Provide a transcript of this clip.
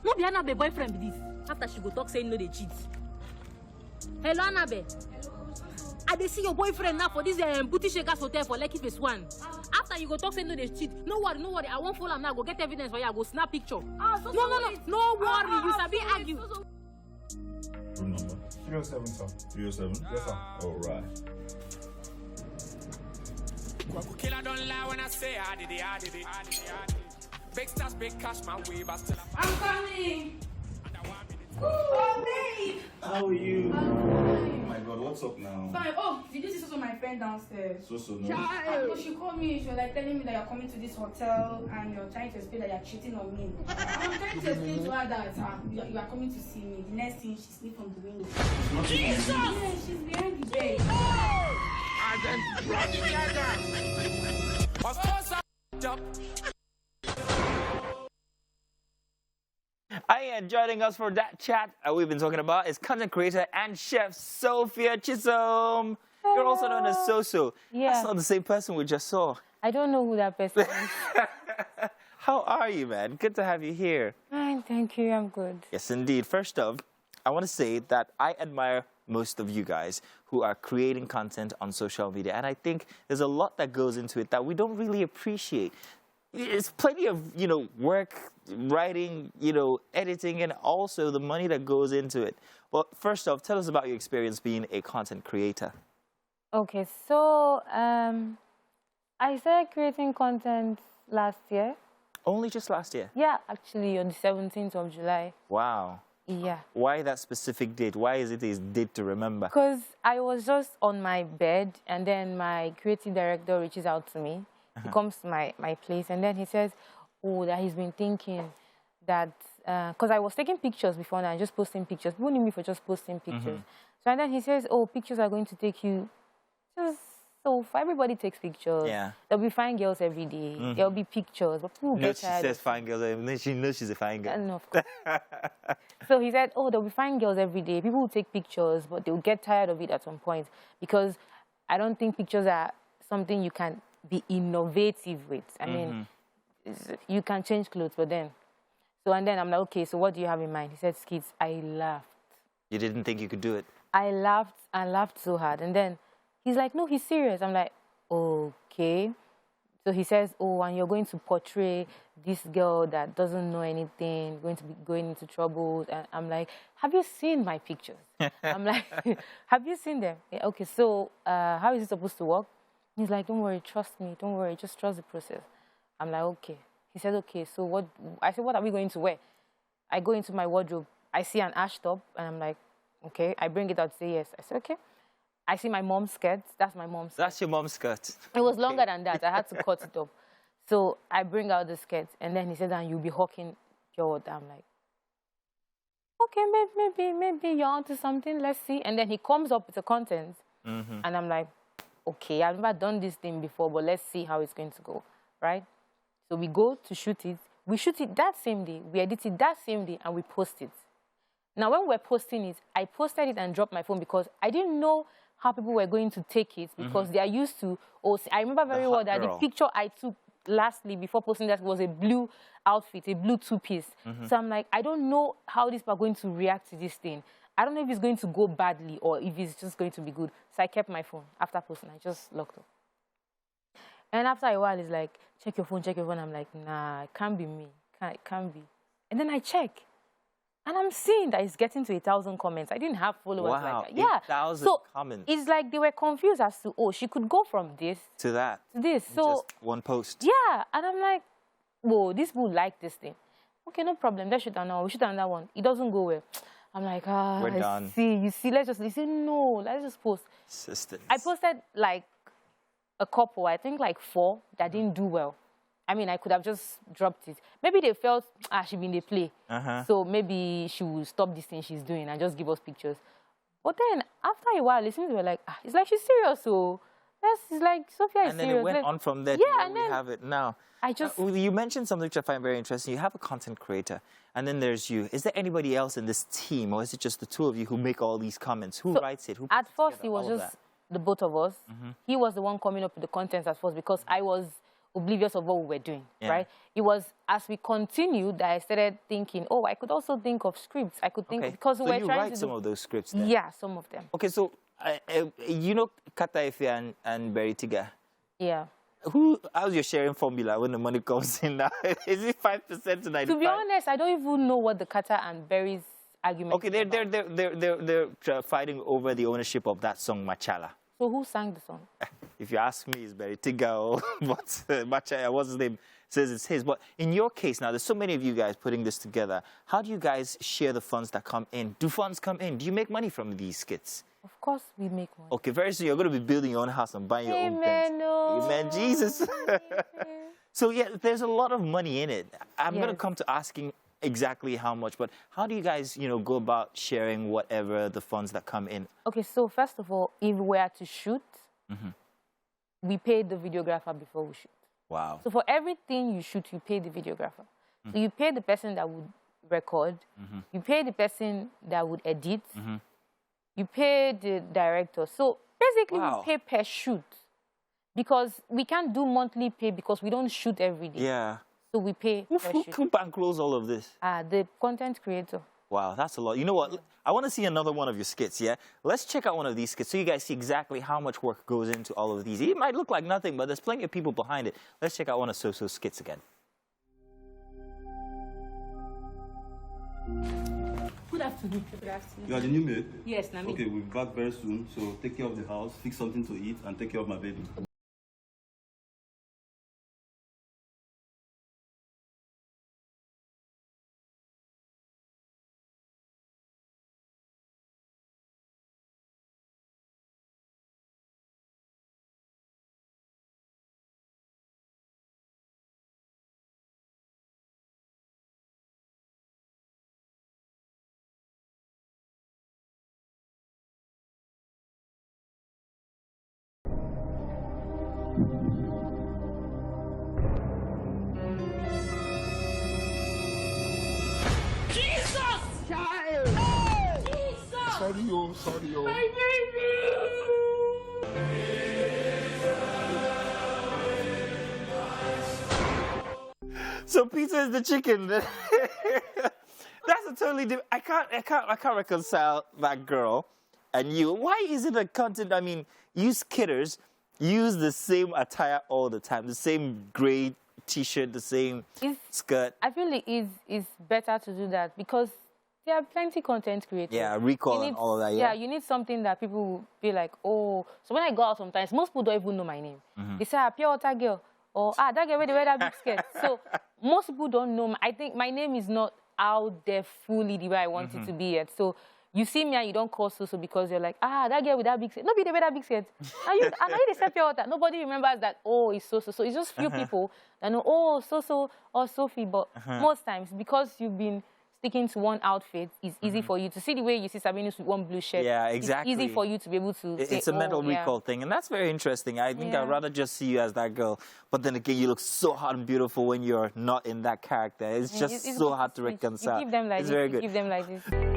No be Anabe boyfriend be this. After she go talk saying no they cheat. Hello Anabe. I dey see your boyfriend now for this booty shakers hotel for Lekki Phase 1. After you go talk saying no they cheat. No worry. I won't follow him now. Go get evidence for you. I go snap picture. No worry. You sabi argue. Room number? 307, sir. 307? Yes, sir. All right. Killer don't lie when I say I did it. Big stars, big cash, my way, but still I'm coming. Oh, babe. How are you? Oh my God, what's up now? Fine. Oh, did you see Soso, my friend downstairs? Soso, no. So she called me. She was like telling me that you're coming to this hotel and you're trying to explain that you're cheating on me. I'm trying to explain to her that you are coming to see me. The next thing, she sneaked from the window. Jesus! Yeah, she's behind the bed. Of course I'm And joining us for that chat we've been talking about is content creator and chef Sophia Chisom. You're also known as Soso. Yeah. That's not the same person we just saw. I don't know who that person is. How are you, man? Good to have you here. Fine, thank you. I'm good. Yes, indeed. First off, I want to say that I admire most of you guys who are creating content on social media. And I think there's a lot that goes into it that we don't really appreciate. It's plenty of, work, writing, editing, and also the money that goes into it. Well, first off, tell us about your experience being a content creator. Okay, so I started creating content last year. Only just last year? Yeah, actually on the 17th of July. Wow. Yeah. Why that specific date? Why is it a date to remember? Because I was just on my bed and then my creative director reaches out to me. He comes to my place and then he says, oh, that he's been thinking that, because I was taking pictures before now, just posting pictures. People knew me for just posting pictures. So and then he says, oh, pictures are going to take you just so everybody takes pictures. Yeah. There'll be fine girls every day. There'll be pictures, but people get She tired. says fine girls. She knows she's a fine girl. No, of course. So he said, oh, there'll be fine girls every day. People will take pictures, but they'll get tired of it at some point because I don't think pictures are something you can be innovative with. I mean, you can change clothes, but then. So, and then I'm like, okay, so what do you have in mind? He said, Skits. I laughed. You didn't think you could do it? I laughed so hard. And then he's like, no, he's serious. I'm like, okay. So he says, oh, and you're going to portray this girl that doesn't know anything, going to be going into trouble. And I'm like, have you seen my pictures? I'm like, have you seen them? Yeah, okay, so how is it supposed to work? He's like, don't worry, trust me. Don't worry, just trust the process. I'm like, okay. He said, okay, so what? I said, what are we going to wear? I go into my wardrobe. I see an ash top, and I'm like, okay. I bring it out, say yes. I said, okay. I see my mom's skirt. That's my mom's skirt. That's your mom's skirt. It was longer than that. I had to cut it up. So I bring out the skirt, and then he said, and you'll be hawking your water. I'm like, okay, maybe you're onto something. Let's see. And then he comes up with the content, and I'm like, okay, I've never done this thing before, but let's see how it's going to go, right? So we go to shoot it. We shoot it that same day. We edit it that same day, and we post it. Now, when we're posting it, I posted it and dropped my phone because I didn't know how people were going to take it because they are used to, I remember very well that the picture I took lastly before posting that was a blue outfit, a blue two-piece. So I'm like, I don't know how these people are going to react to this thing. I don't know if it's going to go badly or if it's just going to be good. So I kept my phone after posting. I just locked up. And after a while, it's like, check your phone, check your phone. I'm like, nah, it can't be me. It can't be. And then I check. And I'm seeing that it's getting to 1,000 comments. I didn't have followers like that. Yeah. 1,000 comments. It's like they were confused as to, oh, she could go from this to that. To this. So just one post. Yeah. And I'm like, whoa, these people like this thing. Okay, no problem. Let's shoot another one. We shoot another one. It doesn't go well. I'm like, we're done. You see, let's just no, let's just post. Assistance. I posted like a couple, I think like 4 that didn't do well. I mean, I could have just dropped it. Maybe they felt, she's been in the play. So maybe she will stop this thing she's doing and just give us pictures. But then, after a while, listeners were like, it's like she's serious, so it's like, Sophia is serious. And then it went on from there to where we have it now. You mentioned something which I find very interesting. You have a content creator, and then there's you. Is there anybody else in this team, or is it just the two of you who make all these comments? Who writes it? Who at first, it was just the both of us. He was the one coming up with the content at first because I was oblivious of what we were doing, Yeah. right? It was as we continued that I started thinking, oh, I could also think of scripts. I could think Okay. because So we were you trying write to some do, of those scripts then? yeah, some of them. Okay, so you know Kata Efe and Beritiga? Yeah. How's your sharing formula when the money comes in now? Is it 5% to 95%? To be honest, I don't even know what the Kata and Berry's argument Okay, is about. they're fighting over the ownership of that song Machala. So who sang the song? If you ask me, it's Beritiga, but Machala, what's his name, says it's his. But in your case now, there's so many of you guys putting this together. How do you guys share the funds that come in? Do funds come in? Do you make money from these skits? Of course, we make money. Okay, very soon you're going to be building your own house and buying your own Amen, things. oh. Amen, Jesus. So yeah, there's a lot of money in it. I'm going to Yes. come to asking exactly how much, but how do you guys, go about sharing whatever the funds that come in? Okay, so first of all, if we are to shoot, we pay the videographer before we shoot. Wow. So for everything you shoot, you pay the videographer. So you pay the person that would record, you pay the person that would edit, you pay the director. So basically, Wow. we pay per shoot because we can't do monthly pay because we don't shoot every day. Yeah. So we pay per shoot. Who bankrolls all of this? The content creator. Wow, that's a lot. You know what? I want to see another one of your skits, yeah? Let's check out one of these skits so you guys see exactly how much work goes into all of these. It might look like nothing, but there's plenty of people behind it. Let's check out one of Soso's skits again. Good afternoon. Good afternoon. You are the new maid? Yes, Nami. Okay, we'll be back very soon. So take care of the house, fix something to eat, and take care of my baby. Sorry. So pizza is the chicken. That's a totally different. I can't reconcile that girl and you. Why is it a content? I mean, you skitters use the same attire all the time, the same gray T-shirt, the same skirt. I feel it is better to do that because there are plenty content creators. Yeah, recall and all of that. Yeah, you need something that people will be like, oh. So when I go out sometimes, most people don't even know my name. They say, pure water girl. Or, that girl where they wear that big skirt. So most people don't know. I think my name is not out there fully the way I want it to be yet. So you see me and you don't call Soso because you're like, that girl with that big skirt. Nobody wear that big skirt. I know they say pure water. Nobody remembers that, oh, it's Soso. So it's just few people that know, oh, Soso or Sophie. But most times, because you've been sticking to one outfit, it's easy for you to see the way you see Sabinus with one blue shirt. Yeah, exactly. It's easy for you to be able to say, It's a mental recall thing, and that's very interesting. I think I'd rather just see you as that girl. But then again, you look so hot and beautiful when you're not in that character. It's just so hard to reconcile. You give them like it's this. very You good. give them like this.